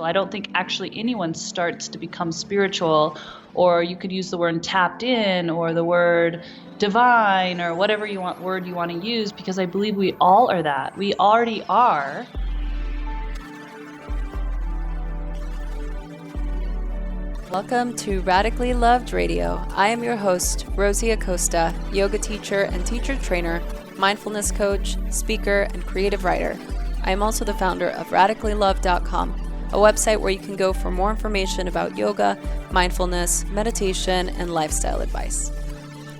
I don't think actually anyone starts to become spiritual, or you could use the word tapped in or the word divine or whatever word you want to use, because I believe we all are that. We already are. Welcome to Radically Loved Radio. I am your host, Rosie Acosta, yoga teacher and teacher trainer, mindfulness coach, speaker, and creative writer. I am also the founder of radicallylove.com, a website where you can go for more information about yoga, mindfulness, meditation, and lifestyle advice.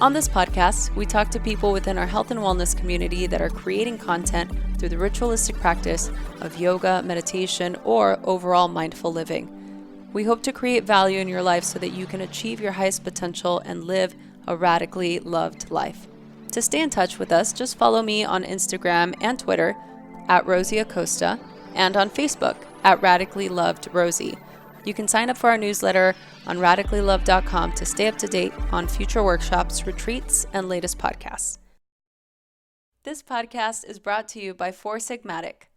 On this podcast, we talk to people within our health and wellness community that are creating content through the ritualistic practice of yoga, meditation, or overall mindful living. We hope to create value in your life so that you can achieve your highest potential and live a radically loved life. To stay in touch with us, just follow me on Instagram and Twitter at Rosie Acosta and on Facebook at Radically Loved Rosie. You can sign up for our newsletter on radicallylove.com to stay up to date on future workshops, retreats, and latest podcasts. This podcast is brought to you by Four Sigmatic.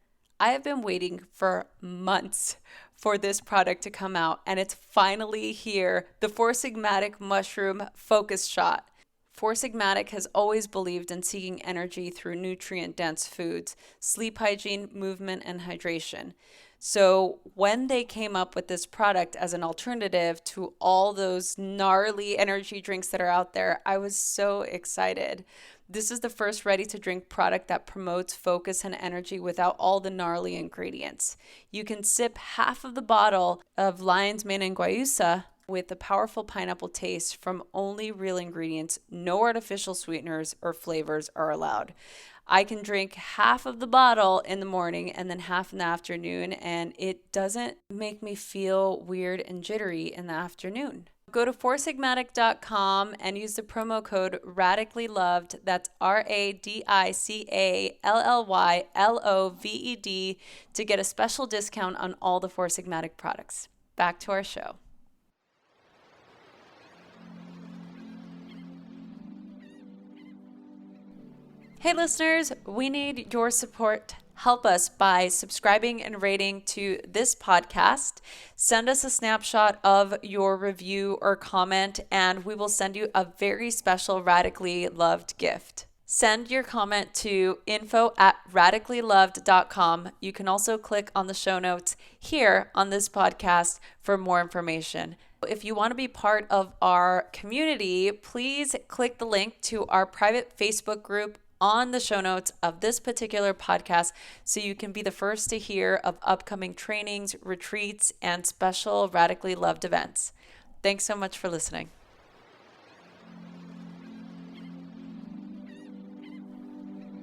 I have been waiting for months for this product to come out, and it's finally here, the Four Sigmatic Mushroom Focus Shot. Four Sigmatic has always believed in seeking energy through nutrient-dense foods, sleep hygiene, movement, and hydration. So when they came up with this product as an alternative to all those gnarly energy drinks that are out there, I was so excited. This is the first ready-to-drink product that promotes focus and energy without all the gnarly ingredients. You can sip half of the bottle of lion's mane and guayusa with a powerful pineapple taste from only real ingredients. No artificial sweeteners or flavors are allowed. I can drink half of the bottle in the morning and then half in the afternoon, and it doesn't make me feel weird and jittery in the afternoon. Go to foursigmatic.com and use the promo code RadicallyLoved, that's RADICALLYLOVED, to get a special discount on all the Four Sigmatic products. Back to our show. Hey listeners, we need your support. Help us by subscribing and rating to this podcast. Send us a snapshot of your review or comment, and we will send you a very special Radically Loved gift. Send your comment to info@radicallyloved.com. You can also click on the show notes here on this podcast for more information. If you want to be part of our community, please click the link to our private Facebook group on the show notes of this particular podcast so you can be the first to hear of upcoming trainings, retreats, and special Radically Loved events. Thanks so much for listening.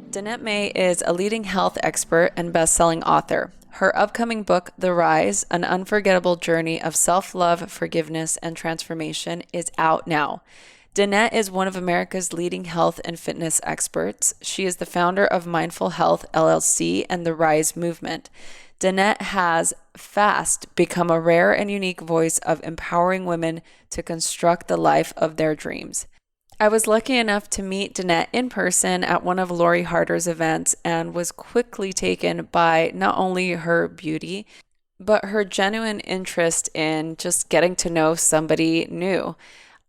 Danette May is a leading health expert and best-selling author. Her upcoming book, The Rise, An Unforgettable Journey of Self-Love, Forgiveness, and Transformation, is out now. Danette is one of America's leading health and fitness experts. She is the founder of Mindful Health LLC and the Rise movement. Danette has fast become a rare and unique voice of empowering women to construct the life of their dreams. I was lucky enough to meet Danette in person at one of Lori Harder's events and was quickly taken by not only her beauty, but her genuine interest in just getting to know somebody new.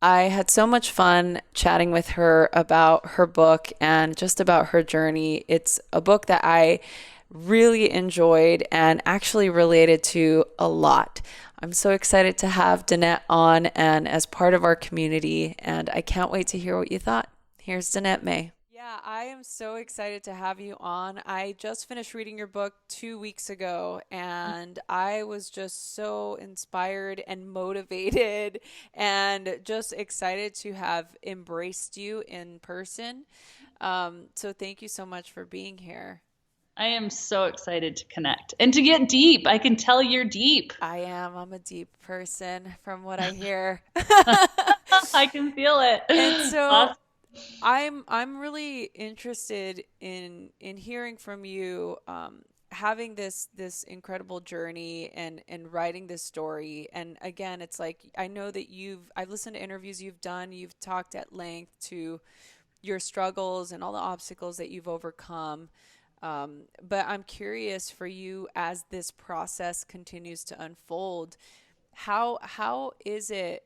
I had so much fun chatting with her about her book and just about her journey. It's a book that I really enjoyed and actually related to a lot. I'm so excited to have Danette on and as part of our community, and I can't wait to hear what you thought. Here's Danette May. Yeah, I am so excited to have you on. I just finished reading your book 2 weeks ago, and I was just so inspired and motivated and just excited to have embraced you in person. So thank you so much for being here. I am so excited to connect and to get deep. I can tell you're deep. I am. I'm a deep person from what I hear. I can feel it. And so Awesome. I'm really interested in hearing from you, having this incredible journey and writing this story. And again, it's like, I know that I've listened to interviews you've done, you've talked at length to your struggles and all the obstacles that you've overcome. But I'm curious for you as this process continues to unfold, how is it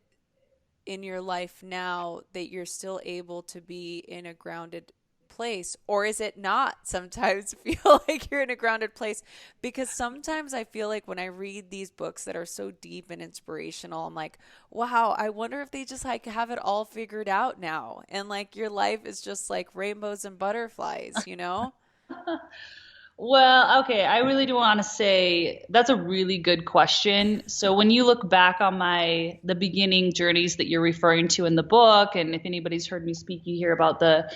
in your life now that you're still able to be in a grounded place, or is it not sometimes feel like you're in a grounded place? Because sometimes I feel like when I read these books that are so deep and inspirational, I'm like, wow, I wonder if they just like have it all figured out now, and like your life is just like rainbows and butterflies, you know? Well, okay, I really do want to say that's a really good question. So when you look back on the beginning journeys that you're referring to in the book, and if anybody's heard me speak, you hear about the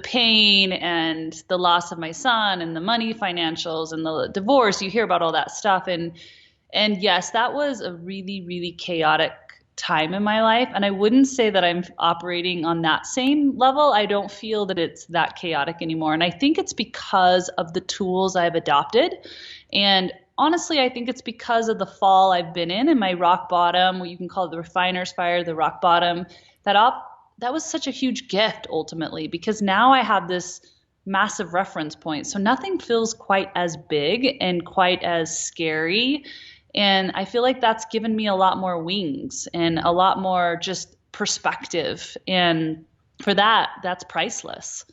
pain and the loss of my son and the money financials and the divorce, you hear about all that stuff. And yes, that was a really, really chaotic time in my life. And I wouldn't say that I'm operating on that same level. I don't feel that it's that chaotic anymore. And I think it's because of the tools I've adopted. And honestly, I think it's because of the fall I've been in and my rock bottom, what you can call it the refiner's fire, the rock bottom. That was such a huge gift ultimately, because now I have this massive reference point. So nothing feels quite as big and quite as scary, and I feel like that's given me a lot more wings and a lot more just perspective. And for that, that's priceless.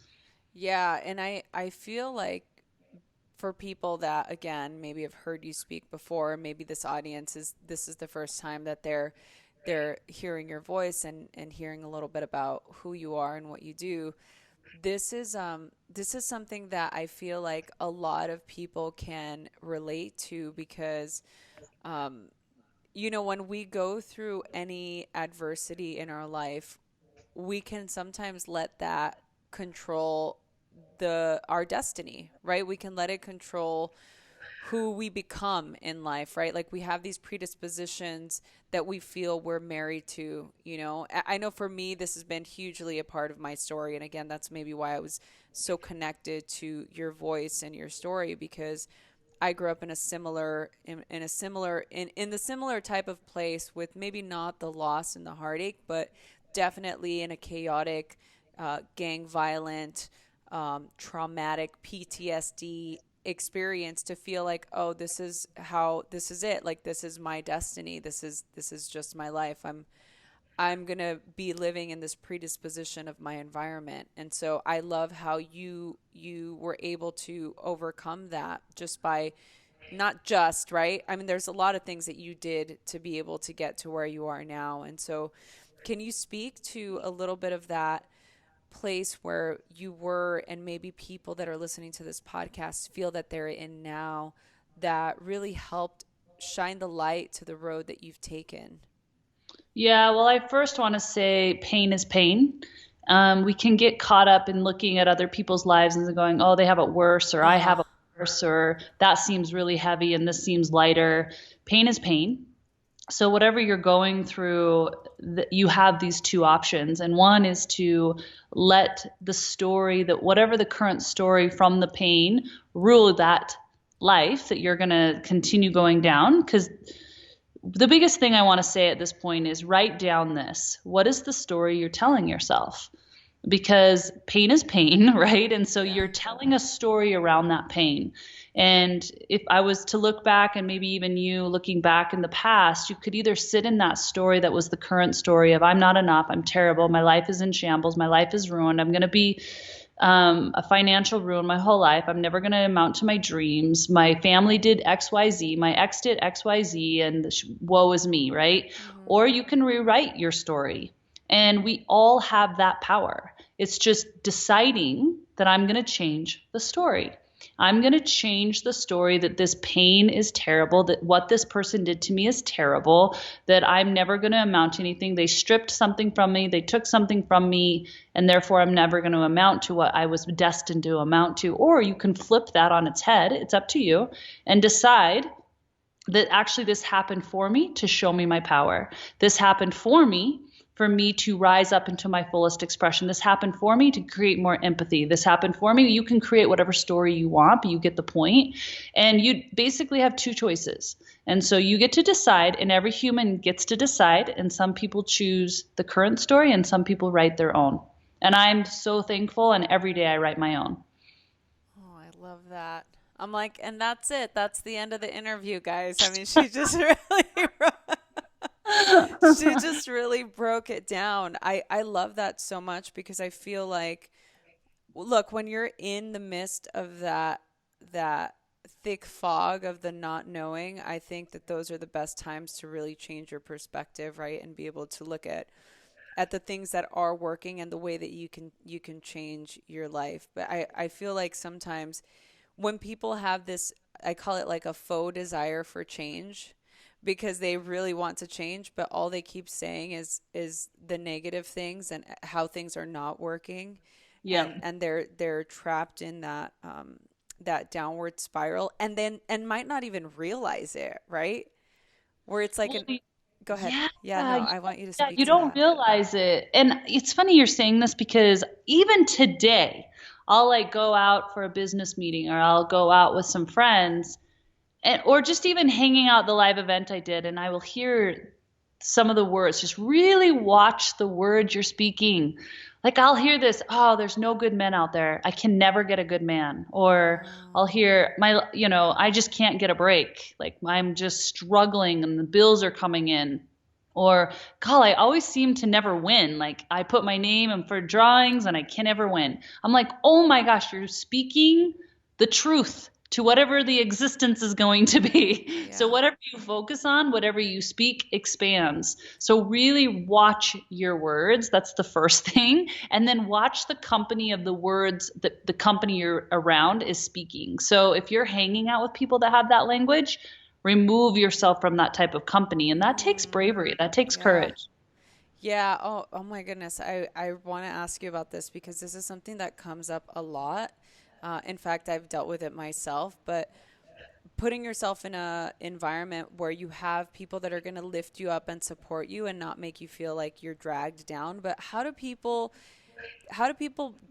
Yeah, and I feel like for people that again maybe have heard you speak before, maybe this is the first time that they're hearing your voice and hearing a little bit about who you are and what you do. This is something that I feel like a lot of people can relate to because um, you know, when we go through any adversity in our life, we can sometimes let that control the our destiny, right? We can let it control who we become in life, right? Like we have these predispositions that we feel we're married to, you know. I know for me, this has been hugely a part of my story. And again, that's maybe why I was so connected to your voice and your story because I grew up in a similar, in a similar, in the similar type of place with maybe not the loss and the heartache, but definitely in a chaotic, gang violent, traumatic PTSD experience to feel like, oh, this is it. Like, this is my destiny. This is just my life. I'm going to be living in this predisposition of my environment. And so I love how you were able to overcome that just by not just, right? I mean, there's a lot of things that you did to be able to get to where you are now. And so can you speak to a little bit of that place where you were and maybe people that are listening to this podcast feel that they're in now that really helped shine the light to the road that you've taken? Yeah, well, I first want to say pain is pain. We can get caught up in looking at other people's lives and going, oh, they have it worse, or I Uh-huh. have it worse, or that seems really heavy and this seems lighter. Pain is pain. So whatever you're going through, you have these two options, and one is to let the story, that whatever the current story from the pain, rule that life that you're going to continue going down. Because the biggest thing I want to say at this point is write down this. What is the story you're telling yourself? Because pain is pain, right? And so Yeah. you're telling a story around that pain. And if I was to look back, and maybe even you looking back in the past, you could either sit in that story that was the current story of I'm not enough, I'm terrible, my life is in shambles, my life is ruined, I'm going to be a financial ruin my whole life, I'm never going to amount to my dreams, my family did XYZ, my ex did XYZ, and woe is me, right? Mm-hmm. Or you can rewrite your story. And we all have that power. It's just deciding that I'm going to change the story. I'm going to change the story that this pain is terrible, that what this person did to me is terrible, that I'm never going to amount to anything. They stripped something from me, they took something from me, and therefore I'm never going to amount to what I was destined to amount to. Or you can flip that on its head, it's up to you, and decide that actually this happened for me to show me my power. This happened for me to rise up into my fullest expression. This happened for me to create more empathy. This happened for me. You can create whatever story you want, but you get the point. And you basically have two choices. And so you get to decide, and every human gets to decide. And some people choose the current story, and some people write their own. And I'm so thankful, and every day I write my own. Oh, I love that. I'm like, and that's it. That's the end of the interview, guys. I mean, she just really she just really broke it down. I love that so much because I feel like, look, when you're in the midst of that thick fog of the not knowing, I think that those are the best times to really change your perspective, right? And be able to look at the things that are working and the way that you can change your life. But I feel like sometimes when people have this, I call it like a faux desire for change, because they really want to change, but all they keep saying is the negative things and how things are not working, and Yep. they're trapped in that downward spiral, and might not even realize it, right? Where it's like Well, an, go ahead. yeah, Yeah, no, I want you to yeah, speak you to don't that. realize it. And it's funny you're saying this because even today, I'll like go out for a business meeting or I'll go out with some friends and or just even hanging out at the live event I did, and I will hear some of the words. Just really watch the words you're speaking. Like I'll hear this, oh, there's no good men out there. I can never get a good man. Or I'll hear I just can't get a break. Like I'm just struggling and the bills are coming in. Or, God, I always seem to never win. Like I put my name in for drawings and I can never win. I'm like, oh my gosh, you're speaking the truth to whatever the existence is going to be. So Yeah. whatever you focus on, whatever you speak expands. So really watch your words. That's the first thing. And then watch the company of the words that the company you're around is speaking. So if you're hanging out with people that have that language, remove yourself from that type of company. And that takes Mm, bravery. That takes yeah. courage. Yeah. Oh my goodness. I want to ask you about this because this is something that comes up a lot. In fact, I've dealt with it myself, but putting yourself in a environment where you have people that are going to lift you up and support you and not make you feel like you're dragged down. But how do people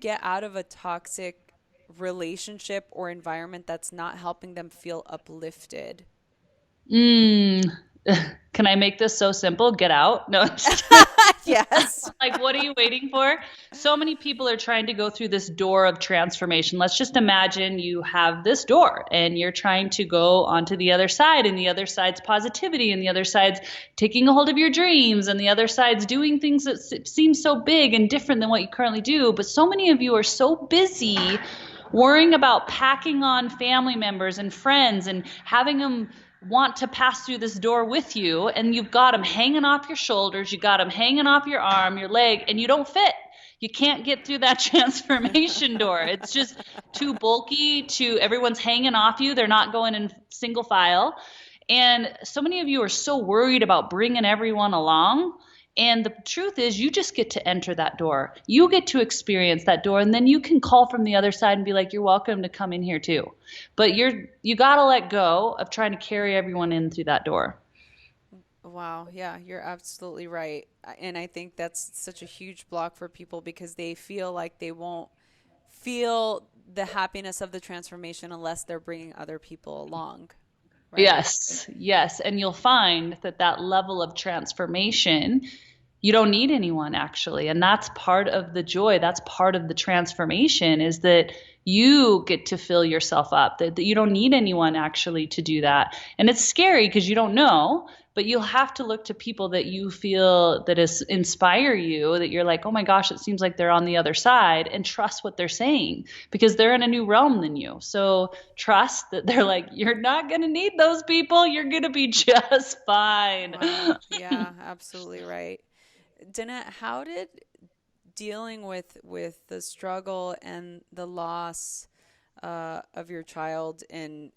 get out of a toxic relationship or environment that's not helping them feel uplifted? Mm. Can I make this so simple? Get out. No, I'm just kidding. Yes. Like, what are you waiting for? So many people are trying to go through this door of transformation. Let's just imagine you have this door and you're trying to go onto the other side, and the other side's positivity, and the other side's taking a hold of your dreams, and the other side's doing things that seem so big and different than what you currently do. But so many of you are so busy worrying about packing on family members and friends and having them want to pass through this door with you, and you've got them hanging off your shoulders, you got them hanging off your arm, your leg, and you don't fit. You can't get through that transformation door. It's just too bulky, too everyone's hanging off you. They're not going in single file. And so many of you are so worried about bringing everyone along. And the truth is, you just get to enter that door. You get to experience that door, and then you can call from the other side and be like, "You're welcome to come in here too." But you got to let go of trying to carry everyone in through that door. Wow, yeah, you're absolutely right. And I think that's such a huge block for people because they feel like they won't feel the happiness of the transformation unless they're bringing other people along, right? Yes, yes. And you'll find that that level of transformation, you don't need anyone actually. And that's part of the joy. That's part of the transformation is that you get to fill yourself up, that you don't need anyone actually to do that. And it's scary because you don't know, but you'll have to look to people that you feel that is inspire you, that you're like, oh my gosh, it seems like they're on the other side, and trust what they're saying because they're in a new realm than you. So trust that they're like, you're not going to need those people. You're going to be just fine. Wow, yeah, absolutely right. Danette, how did dealing with the struggle and the loss of your child and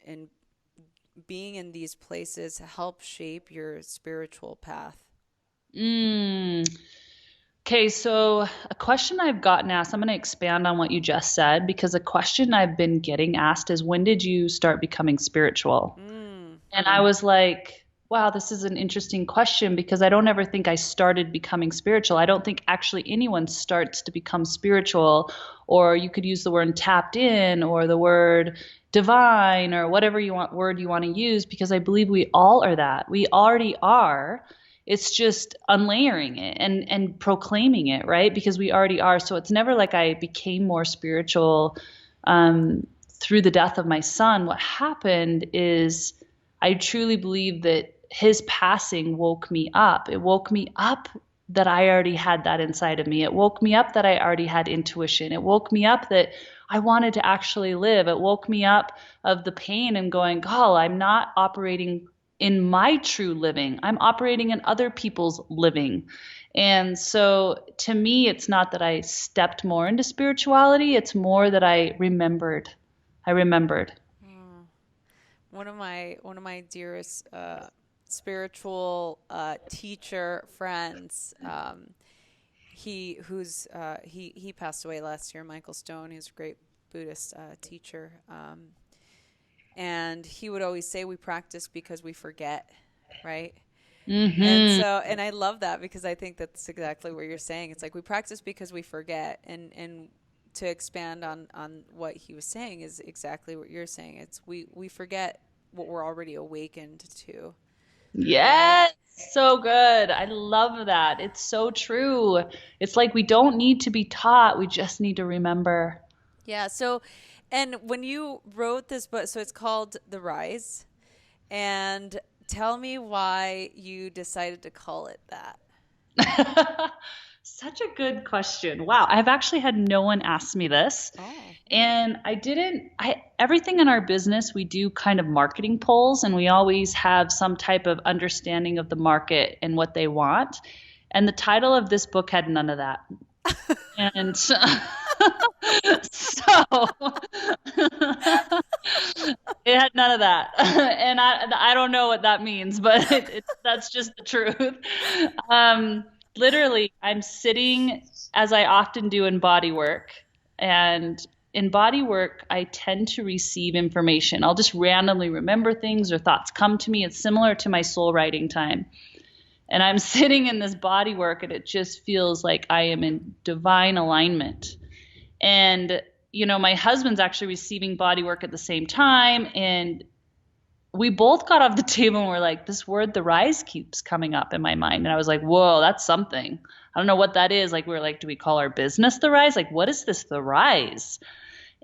being in these places help shape your spiritual path? Mm. Okay, so a question I've gotten asked, I'm going to expand on what you just said because a question I've been getting asked is when did you start becoming spiritual? Mm, And I was like, wow, this is an interesting question because I don't ever think I started becoming spiritual. I don't think actually anyone starts to become spiritual, or you could use the word tapped in or the word divine or whatever word you want to use, because I believe we all are that. We already are. It's just unlayering it and proclaiming it, right? Because we already are. So it's never like I became more spiritual um, through the death of my son, what happened is I truly believe that his passing woke me up. It woke me up that I already had that inside of me. It woke me up that I already had intuition. It woke me up that I wanted to actually live. It woke me up of the pain and going, oh, I'm not operating in my true living. I'm operating in other people's living. And so to me, it's not that I stepped more into spirituality. It's more that I remembered. I remembered. One of my dearest spiritual teacher friends, he passed away last year. Michael Stone, he's a great Buddhist teacher, and he would always say we practice because we forget, right? And Mm-hmm. so, and I love that because I think that's exactly what you're saying. It's like we practice because we forget, and to expand on what he was saying is exactly what you're saying. It's we forget what we're already awakened to, right? Yes, so good. I love that. It's so true. It's like we don't need to be taught, we just need to remember. Yeah. So, and when you wrote this book, so it's called The Rise, and tell me why you decided to call it that. Such a good question. Wow, I've actually had no one ask me this. Oh. And I didn't, I everything in our business, we do kind of marketing polls and we always have some type of understanding of the market and what they want. And the title of this book had none of that. And so it had none of that. And I don't know what that means, but that's just the truth. Um, Literally, I'm sitting as I often do in body work. And in body work, I tend to receive information. I'll just randomly remember things or thoughts come to me. It's similar to my soul writing time. And I'm sitting in this body work and it just feels like I am in divine alignment. And, my husband's actually receiving body work at the same time. And we both got off the table and we're like, this word, the rise, keeps coming up in my mind. And I was like, whoa, that's something. I don't know what that is. Like, we were like, do we call our business the rise? Like, what is this, the rise?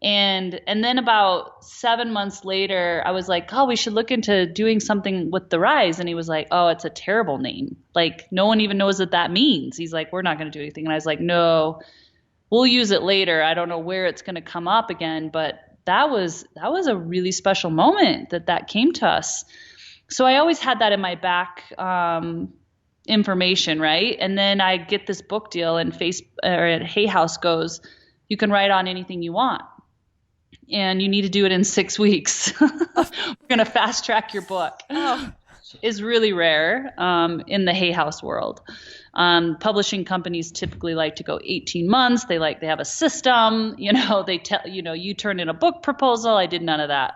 And then about 7 months later, I was like, oh, we should look into doing something with the rise. And he was like, oh, it's a terrible name. Like, no one even knows what that means. He's like, we're not going to do anything. And I was like, no, we'll use it later. I don't know where it's going to come up again, but that was a really special moment that came to us. So I always had that in my back information, right? And then I get this book deal, and Hay House goes, you can write on anything you want, and you need to do it in 6 weeks. We're gonna fast track your book. Oh. Is really rare in the Hay House world. Publishing companies typically like to go 18 months. They have a system, they tell, you turn in a book proposal. I did none of that.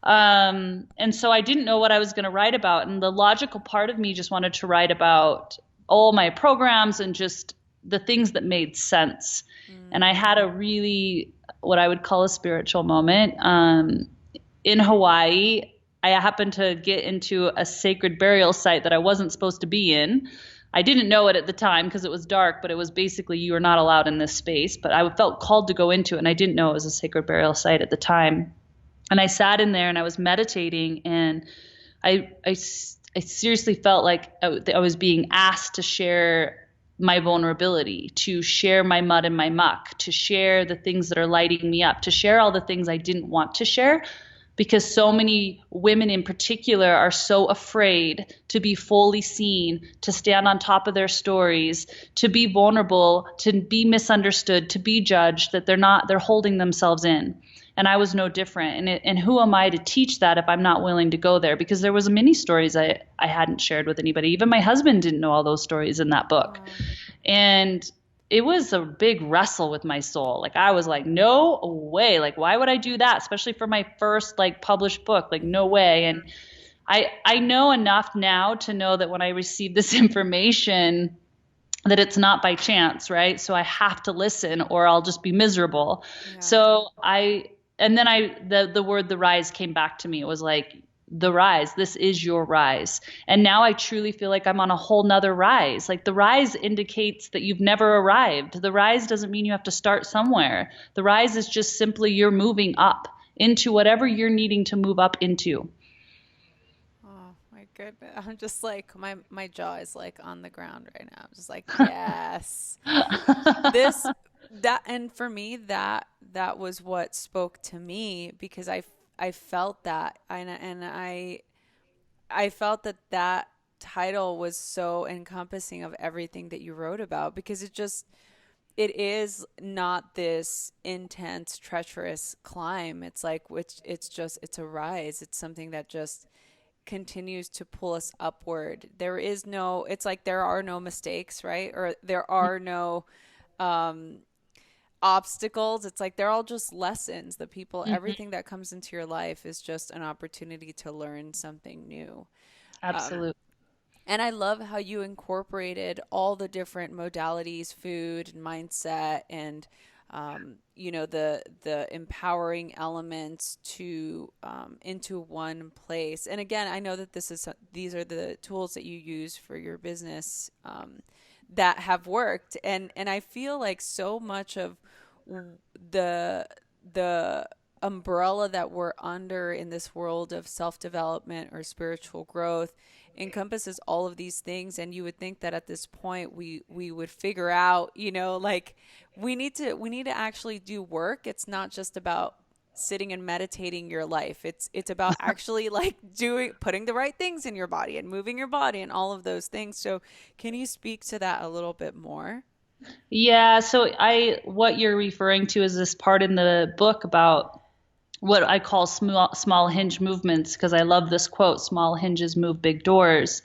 And so I didn't know what I was going to write about. And the logical part of me just wanted to write about all my programs and just the things that made sense. And I had a really, what I would call a spiritual moment. In Hawaii, I happened to get into a sacred burial site that I wasn't supposed to be in. I didn't know it at the time because it was dark, but it was basically, you are not allowed in this space. But I felt called to go into it, and I didn't know it was a sacred burial site at the time. And I sat in there and I was meditating, and I seriously felt like I was being asked to share my vulnerability, to share my mud and my muck, to share the things that are lighting me up, to share all the things I didn't want to share. Because so many women in particular are so afraid to be fully seen, to stand on top of their stories, to be vulnerable, to be misunderstood, to be judged, that they're holding themselves in. And I was no different. And who am I to teach that if I'm not willing to go there? Because there was many stories I hadn't shared with anybody. Even my husband didn't know all those stories in that book. Wow. And it was a big wrestle with my soul. Like, I was like, no way. Like, why would I do that? Especially for my first published book, no way. And I know enough now to know that when I receive this information, that it's not by chance, right? So I have to listen or I'll just be miserable. Yeah. So the word, the rise, came back to me. It was like, the rise, this is your rise. And now I truly feel like I'm on a whole nother rise. Like, the rise indicates that you've never arrived. The rise doesn't mean you have to start somewhere. The rise is just simply you're moving up into whatever you're needing to move up into. Oh my goodness. I'm just like my jaw is like on the ground right now. I'm just like, yes. This that and for me that was what spoke to me because I felt that I felt that that title was so encompassing of everything that you wrote about because it is not this intense treacherous climb. It's like which it's a rise. It's something that just continues to pull us upward. There is no, it's like there are no mistakes, right? Or there are no um, obstacles. It's like they're all just lessons. The people, Mhm. everything that comes into your life is just an opportunity to learn something new. Um, Absolutely. and I love how you incorporated all the different modalities, food and mindset, and the empowering elements to into one place. And again, I know that these are the tools that you use for your business that have worked, and I feel like so much of the the umbrella that we're under in this world of self-development or spiritual growth encompasses all of these things, and you would think that at this point we would figure out, like we need to actually do work. It's not just about sitting and meditating your life. It's about actually like doing putting the right things in your body and moving your body and all of those things. So can you speak to that a little bit more? Yeah, so I what you're referring to is this part in the book about what I call small hinge movements because I love this quote, small hinges move big doors.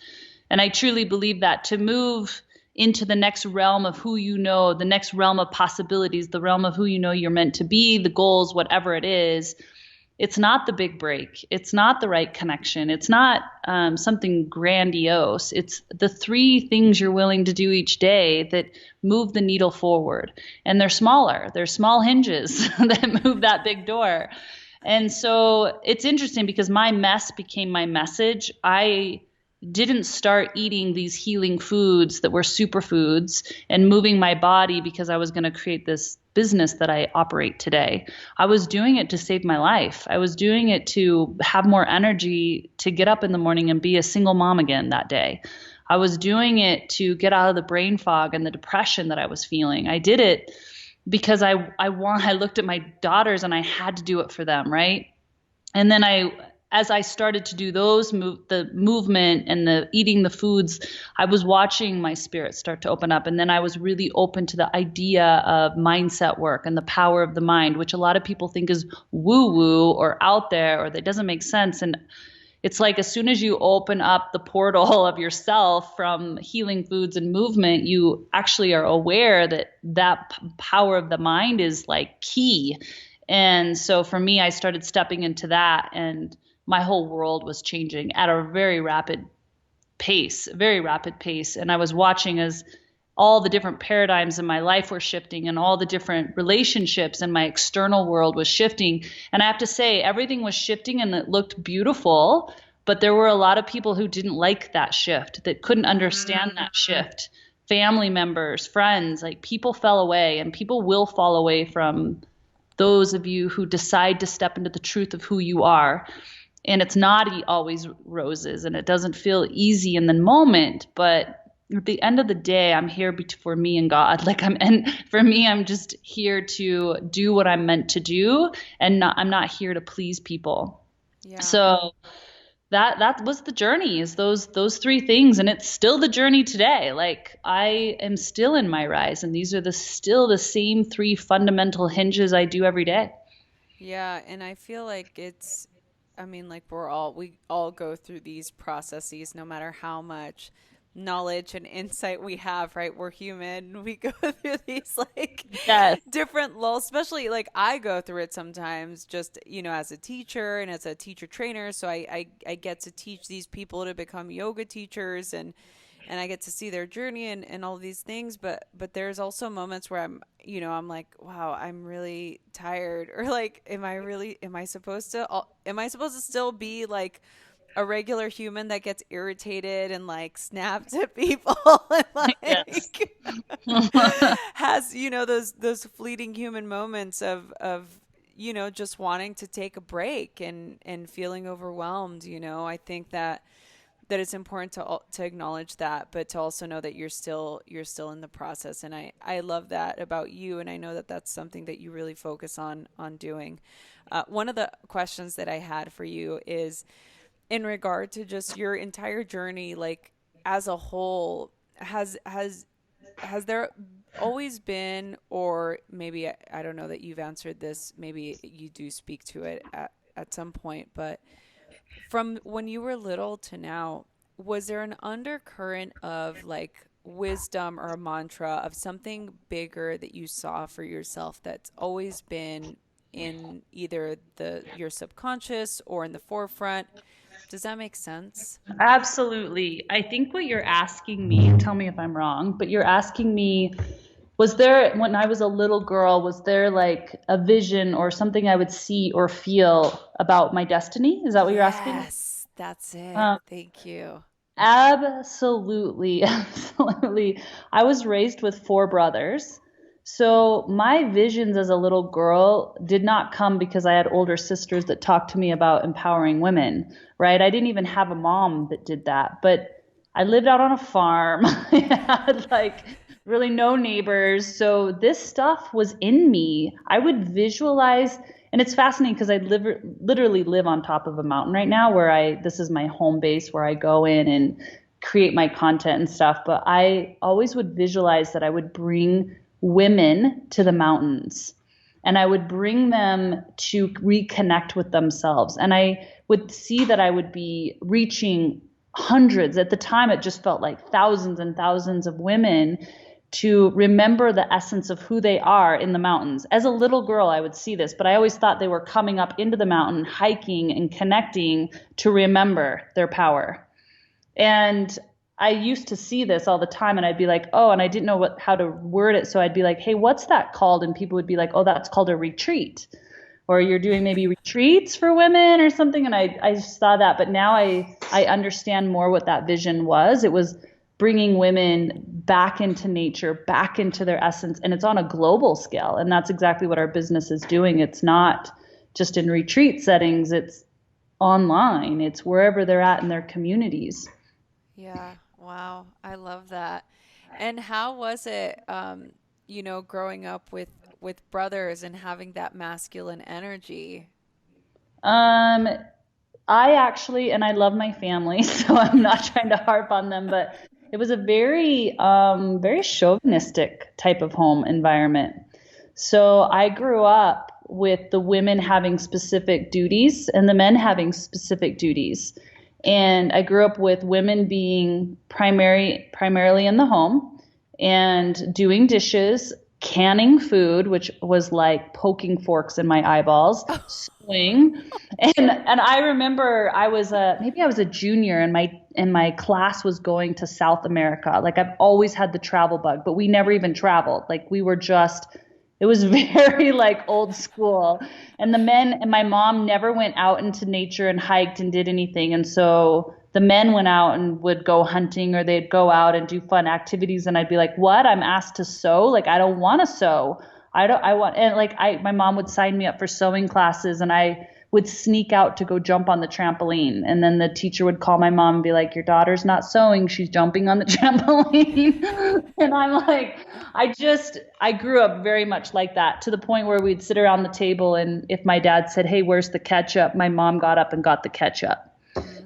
And I truly believe that to move into the next realm of who you know, the next realm of possibilities, the realm of who you know you're meant to be, the goals, whatever it is, it's not the big break. It's not the right connection. It's not something grandiose. It's the three things you're willing to do each day that move the needle forward. And they're smaller. They're small hinges that move that big door. And so it's interesting because my mess became my message. I didn't start eating these healing foods that were superfoods and moving my body because I was going to create this business that I operate today. I was doing it to save my life. I was doing it to have more energy to get up in the morning and be a single mom again that day. I was doing it to get out of the brain fog and the depression that I was feeling. I did it because I looked at my daughters and I had to do it for them, right? And then as I started to do the movement and the eating the foods, I was watching my spirit start to open up. And then I was really open to the idea of mindset work and the power of the mind, which a lot of people think is woo woo or out there or that doesn't make sense. And it's like as soon as you open up the portal of yourself from healing foods and movement, you actually are aware that power of the mind is like key. And so for me, I started stepping into that, and my whole world was changing at a very rapid pace. And I was watching as all the different paradigms in my life were shifting and all the different relationships in my external world was shifting. And I have to say, everything was shifting and it looked beautiful, but there were a lot of people who didn't like that shift, that couldn't understand that shift. Family members, friends, like people fell away, and people will fall away from those of you who decide to step into the truth of who you are. And it's not always roses, and it doesn't feel easy in the moment, but at the end of the day, I'm here for me and God. And for me, I'm just here to do what I'm meant to do, and I'm not here to please people. Yeah. So that was the journey, is those three things, and it's still the journey today. Like I am still in my rise, and these are still the same three fundamental hinges I do every day. Yeah, and I feel like I mean, like we all go through these processes no matter how much knowledge and insight we have, right? We're human. We go through these like Yes. different lulls, especially like I go through it sometimes just, as a teacher and as a teacher trainer. So I get to teach these people to become yoga teachers, and I get to see their journey and all these things. But there's also moments where I'm like, wow, I'm really tired. Or like, am I supposed to still be like a regular human that gets irritated and like snaps at people and Yes. like has, those fleeting human moments of just wanting to take a break and feeling overwhelmed. I think that it's important to acknowledge that, but to also know that you're still in the process. And I love that about you, and I know that that's something that you really focus on doing. One of the questions that I had for you is in regard to just your entire journey, like as a whole, has there always been, or maybe I don't know that you've answered this, maybe you do speak to it at some point, but from when you were little to now, was there an undercurrent of like wisdom or a mantra of something bigger that you saw for yourself that's always been in either the your subconscious or in the forefront? Does that make sense? Absolutely. I think what you're asking me, tell me if I'm wrong, but you're asking me, was there, when I was a little girl, was there like a vision or something I would see or feel about my destiny? Is that what you're asking? Yes, that's it. Um, Thank you. Absolutely, absolutely. I was raised with four brothers. So my visions as a little girl did not come because I had older sisters that talked to me about empowering women, right? I didn't even have a mom that did that, but I lived out on a farm. I had like really no neighbors. So this stuff was in me. I would visualize, and it's fascinating because literally live on top of a mountain right now where this is my home base where I go in and create my content and stuff. But I always would visualize that I would bring women to the mountains and I would bring them to reconnect with themselves. And I would see that I would be reaching hundreds. At the time, it just felt like thousands and thousands of women to remember the essence of who they are in the mountains. As a little girl, I would see this, but I always thought they were coming up into the mountain, hiking and connecting to remember their power. And I used to see this all the time and I'd be like, oh, and I didn't know how to word it. So I'd be like, hey, what's that called? And people would be like, oh, that's called a retreat. Or you're doing maybe retreats for women or something. And I saw that, but now I understand more what that vision was. It was bringing women back into nature, back into their essence. And it's on a global scale. And that's exactly what our business is doing. It's not just in retreat settings. It's online. It's wherever they're at in their communities. Yeah. Wow. I love that. And how was it, growing up with brothers and having that masculine energy? Um, I actually, and I love my family, so I'm not trying to harp on them, but it was a very chauvinistic type of home environment. So I grew up with the women having specific duties and the men having specific duties. And I grew up with women being primarily in the home and doing dishes, canning food, which was like poking forks in my eyeballs, sewing. And I remember maybe I was a junior and my class was going to South America. Like I've always had the travel bug, but we never even traveled. Like we were just it was very like old school. And the men and my mom never went out into nature and hiked and did anything. And so the men went out and would go hunting or they'd go out and do fun activities. And I'd be like, what? I'm asked to sew? Like, I don't want to sew. I want, and like, my mom would sign me up for sewing classes and I would sneak out to go jump on the trampoline. And then the teacher would call my mom and be like, your daughter's not sewing. She's jumping on the trampoline. And I'm like, I grew up very much like that to the point where we'd sit around the table. And if my dad said, hey, where's the ketchup? My mom got up and got the ketchup.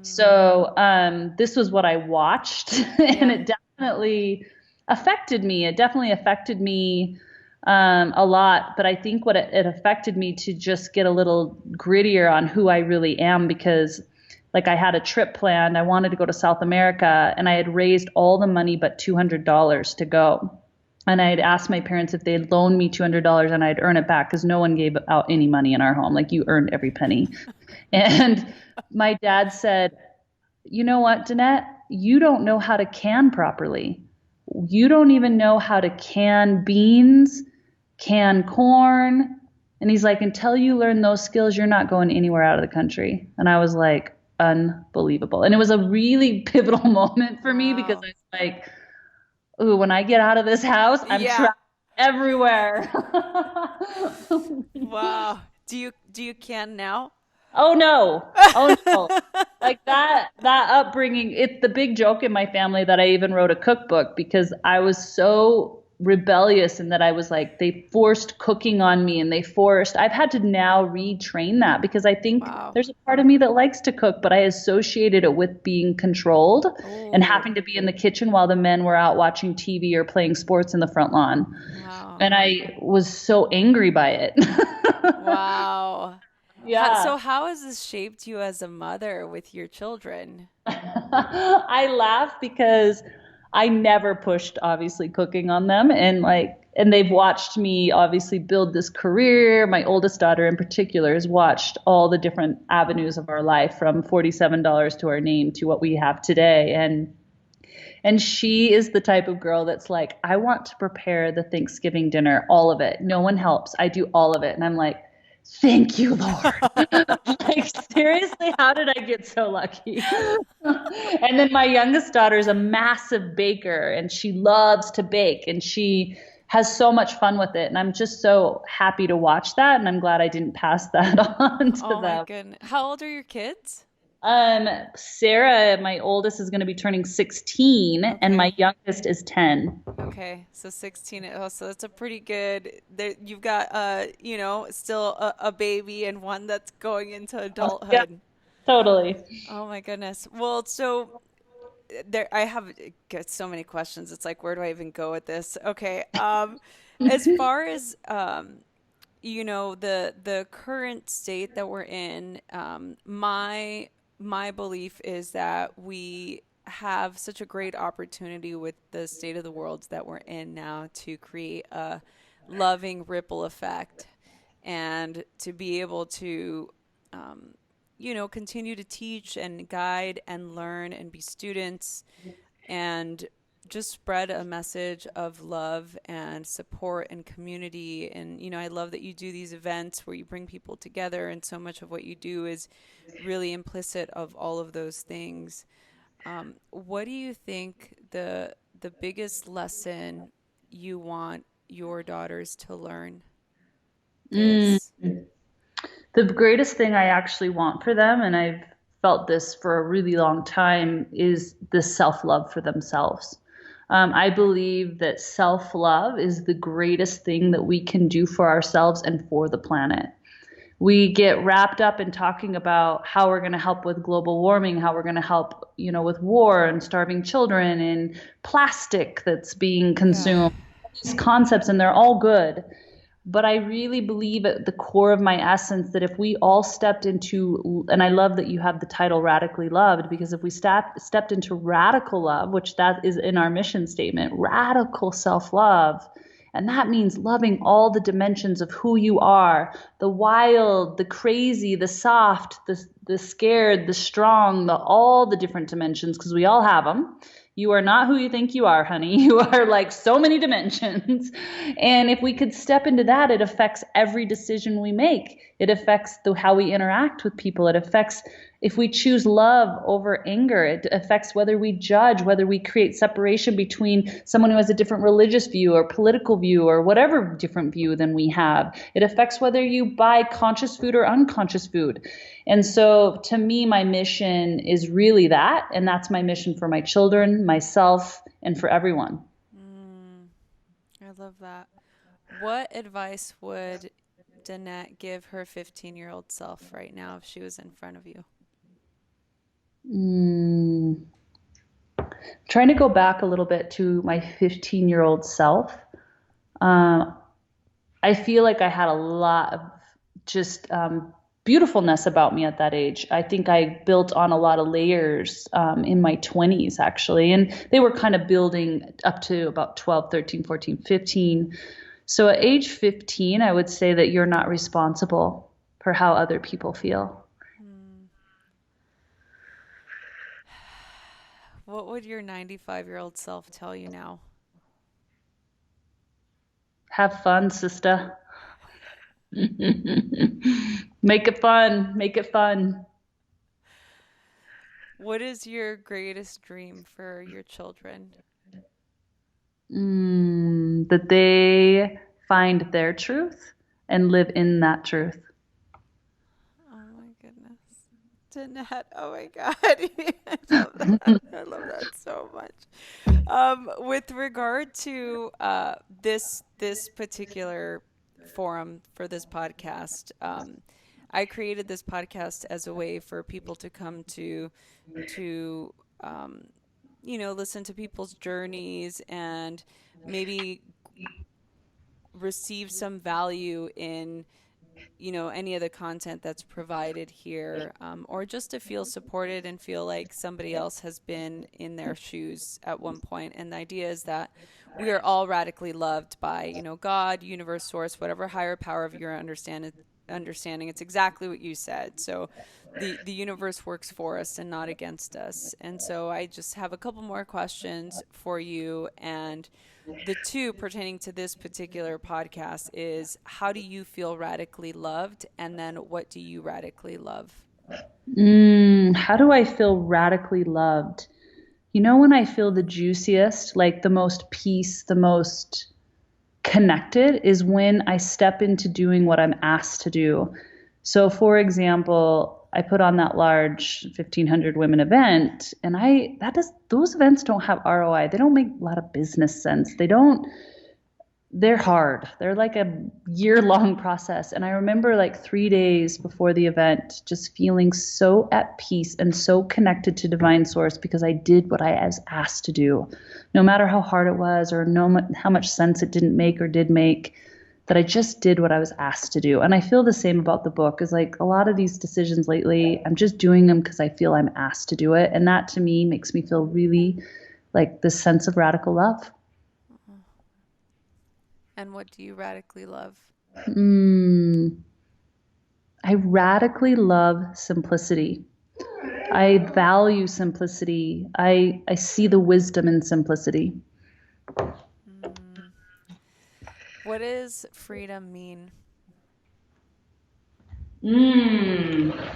So this was what I watched and Yeah. it definitely affected me. It definitely affected me a lot, but I think what it affected me to just get a little grittier on who I really am because like I had a trip planned. I wanted to go to South America and I had raised all the money but $200 to go. And I had asked my parents if they'd loan me $200 and I'd earn it back because no one gave out any money in our home. Like you earned every penny. And my dad said, you know what, Danette, you don't know how to can properly. You don't even know how to can beans, can corn. And he's like, until you learn those skills, you're not going anywhere out of the country. And I was like, unbelievable. And it was a really pivotal moment for me because Wow. I was like, ooh, when I get out of this house, I'm Yeah. trapped everywhere. Wow. Do you can now? Oh no. Oh no. Like that upbringing, it's the big joke in my family that I even wrote a cookbook because I was so rebellious and that I was like they forced cooking on me and I've had to now retrain that because I think Wow. there's a part of me that likes to cook, but I associated it with being controlled and Oh, having to be in the kitchen while the men were out watching TV or playing sports in the front lawn. wow. And I was so angry by it. Wow. Yeah. So how has this shaped you as a mother with your children? I laugh because I never pushed obviously cooking on them and they've watched me obviously build this career. My oldest daughter in particular has watched all the different avenues of our life from $47 to our name to what we have today and she is the type of girl that's like, I want to prepare the Thanksgiving dinner, all of it. No one helps. I do all of it. And I'm like, thank you, Lord. Like, seriously, how did I get so lucky? And then my youngest daughter is a massive baker and she loves to bake and she has so much fun with it. And I'm just so happy to watch that. And I'm glad I didn't pass that on to Oh my them. goodness. How old are your kids? Sarah, my oldest, is going to be turning 16, and my Okay. youngest is 10. Okay. So 16. Oh, so that's a pretty good. There, you've got still a baby and one that's going into Yeah, adulthood. totally. Oh my goodness. Well, so there I have got so many questions. It's like, where do I even go with this? Okay. As far as the current state that we're in, my belief is that we have such a great opportunity with the state of the world that we're in now to create a loving ripple effect and to be able to continue to teach and guide and learn and be students and just spread a message of love and support and community. And, I love that you do these events where you bring people together, and so much of what you do is really implicit of all of those things. What do you think the biggest lesson you want your daughters to learn Mm. is? The greatest thing I actually want for them, and I've felt this for a really long time, is the self love for themselves. I believe that self love is the greatest thing that we can do for ourselves and for the planet. We get wrapped up in talking about how we're going to help with global warming, how we're going to help, with war and starving children and plastic that's being Yeah. consumed. These concepts, and they're all good. But I really believe at the core of my essence that if we all stepped into, and I love that you have the title Radically Loved, because if we stepped into radical love, which that is in our mission statement, radical self love, and that means loving all the dimensions of who you are, the wild, the crazy, the soft, the scared, the strong, all the different dimensions, because we all have them. You are not who you think you are, honey. You are like so many dimensions. And if we could step into that, it affects every decision we make. It affects how we interact with people. It affects if we choose love over anger. It affects whether we judge, whether we create separation between someone who has a different religious view or political view or whatever different view than we have. It affects whether you buy conscious food or unconscious food. And so to me, my mission is really that. And that's my mission for my children, myself, and for everyone. Mm, I love that. What advice would Danette give her 15-year-old self right now if she was in front of you? Mm, trying to go back a little bit to my 15-year-old self. Uh, I feel like I had a lot of just beautifulness about me at that age. I think I built on a lot of layers in my 20s, actually. And they were kind of building up to about 12, 13, 14, 15. So at age 15, I would say that you're not responsible for how other people feel. Hmm. What would your 95-year-old self tell you now? Have fun, sister. Make it fun. Make it fun. What is your greatest dream for your children? That they find their truth and live in that truth. Danette. Oh my God. I love that. I love that so much. With regard to this particular forum for this podcast, I created this podcast as a way for people to come to listen to people's journeys and maybe receive some value in any of the content that's provided here, or just to feel supported and feel like somebody else has been in their shoes at one point. And the idea is that we are all radically loved by, God, universe, source, whatever higher power of your understanding. It's exactly what you said. So the universe works for us and not against us. And so I just have a couple more questions for you. And the two pertaining to this particular podcast is, how do you feel radically loved? And then what do you radically love? How do I feel radically loved? When I feel the juiciest, like the most peace, the most connected, is when I step into doing what I'm asked to do. So for example, I put on that large 1,500 women event, and those events don't have ROI. They don't make a lot of business sense. They're hard. They're like a year-long process. And I remember like 3 days before the event, just feeling so at peace and so connected to divine source, because I did what I was asked to do, no matter how hard it was or how much sense it didn't make or did make, that I just did what I was asked to do. And I feel the same about the book. Is like a lot of these decisions lately, I'm just doing them because I feel I'm asked to do it. And that to me makes me feel really like this sense of radical love. And what do you radically love? I radically love simplicity. I value simplicity. I see the wisdom in simplicity. What does freedom mean?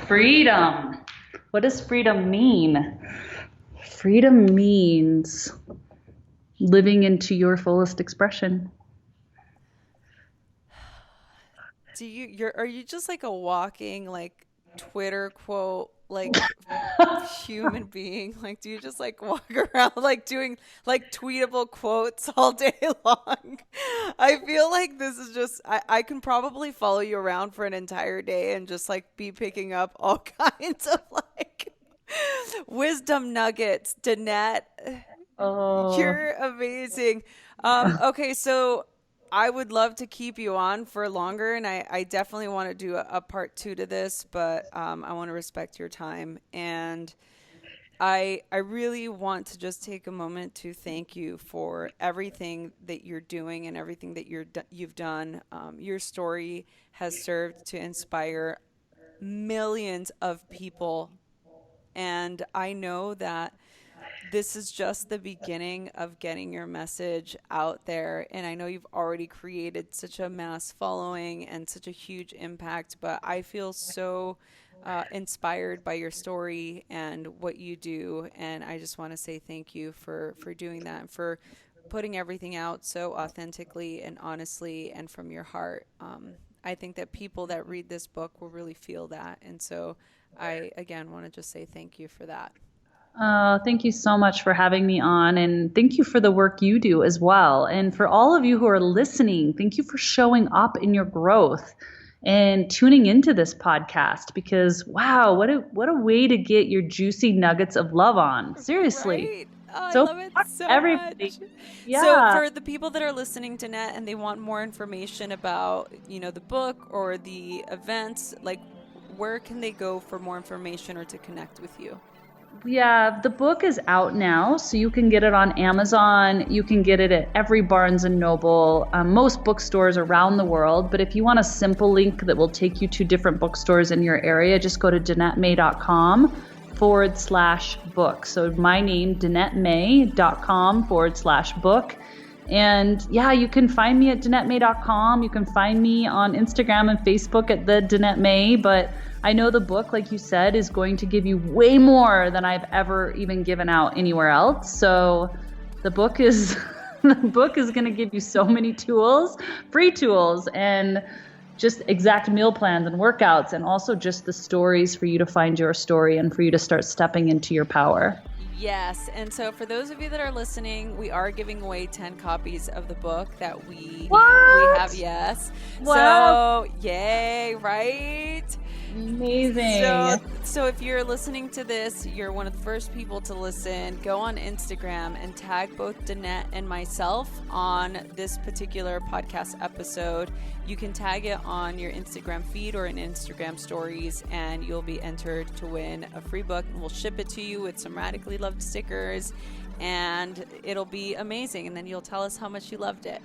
Freedom. What does freedom mean? Freedom means living into your fullest expression. Are you just like a walking like Twitter quote like human being? Like, do you just like walk around like doing like tweetable quotes all day long? I feel like this is just I can probably follow you around for an entire day and just like be picking up all kinds of like wisdom nuggets. Danette, you're amazing. Okay, so I would love to keep you on for longer, and I definitely want to do a part 2 to this, but I want to respect your time. And I really want to just take a moment to thank you for everything that you're doing and everything that you've done. Your story has served to inspire millions of people, and I know that this is just the beginning of getting your message out there. And I know you've already created such a mass following and such a huge impact, but I feel so inspired by your story and what you do. And I just want to say thank you for doing that and for putting everything out so authentically and honestly and from your heart. I think that people that read this book will really feel that. And so I, again, want to just say thank you for that. Thank you so much for having me on, and thank you for the work you do as well. And for all of you who are listening, thank you for showing up in your growth and tuning into this podcast, because wow, what a way to get your juicy nuggets of love on. Seriously. Right. Oh, I love it so much. Yeah. So for the people that are listening to Net and they want more information about, the book or the events, like where can they go for more information or to connect with you? Yeah, the book is out now, so you can get it on Amazon. You can get it at every Barnes & Noble, most bookstores around the world. But if you want a simple link that will take you to different bookstores in your area, just go to DanetteMay.com/book. So my name, DanetteMay.com/book. And yeah, you can find me at DanetteMay.com. You can find me on Instagram and Facebook at the Danette May. But I know the book, like you said, is going to give you way more than I've ever even given out anywhere else. So the book is going to give you so many tools, free tools. And just exact meal plans and workouts, and also just the stories for you to find your story and for you to start stepping into your power. Yes. And so for those of you that are listening, we are giving away 10 copies of the book that we have. Yes. Wow. So yay, right? Amazing. So if you're listening to this, you're one of the first people to listen, go on Instagram and tag both Danette and myself on this particular podcast episode. You can tag it on your Instagram feed or in Instagram stories, and you'll be entered to win a free book. And we'll ship it to you with some Radically Loved stickers, and it'll be amazing. And then you'll tell us how much you loved it.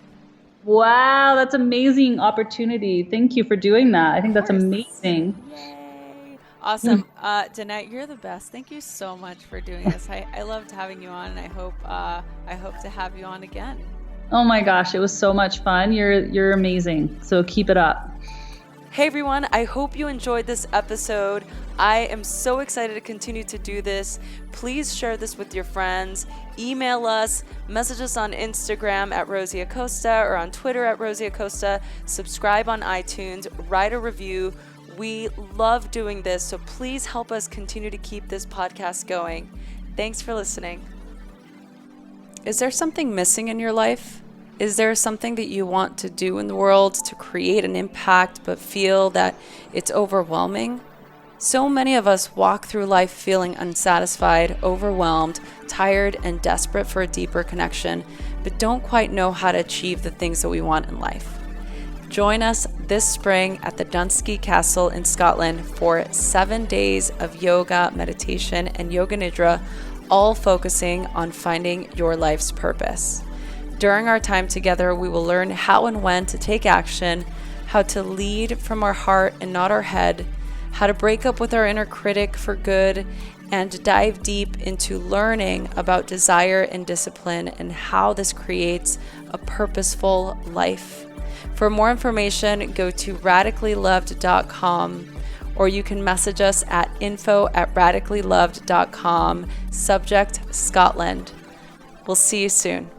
Wow, that's amazing opportunity. Thank you for doing that. I think that's amazing. Yay. Awesome. Danette, you're the best. Thank you so much for doing this. I loved having you on, and I hope to have you on again. Oh my gosh, it was so much fun. You're amazing. So keep it up. Hey everyone, I hope you enjoyed this episode. I am so excited to continue to do this. Please share this with your friends. Email us, message us on Instagram at Rosie Acosta or on Twitter at Rosie Acosta. Subscribe on iTunes, write a review. We love doing this, so please help us continue to keep this podcast going. Thanks for listening. Is there something missing in your life? Is there something that you want to do in the world to create an impact but feel that it's overwhelming? So many of us walk through life feeling unsatisfied, overwhelmed, tired, and desperate for a deeper connection, but don't quite know how to achieve the things that we want in life. Join us this spring at the Dunsky Castle in Scotland for 7 days of yoga, meditation, and yoga nidra, all focusing on finding your life's purpose. During our time together, we will learn how and when to take action, how to lead from our heart and not our head, how to break up with our inner critic for good, and dive deep into learning about desire and discipline and how this creates a purposeful life. For more information, go to radicallyloved.com, or you can message us at info@radicallyloved.com, subject Scotland. We'll see you soon.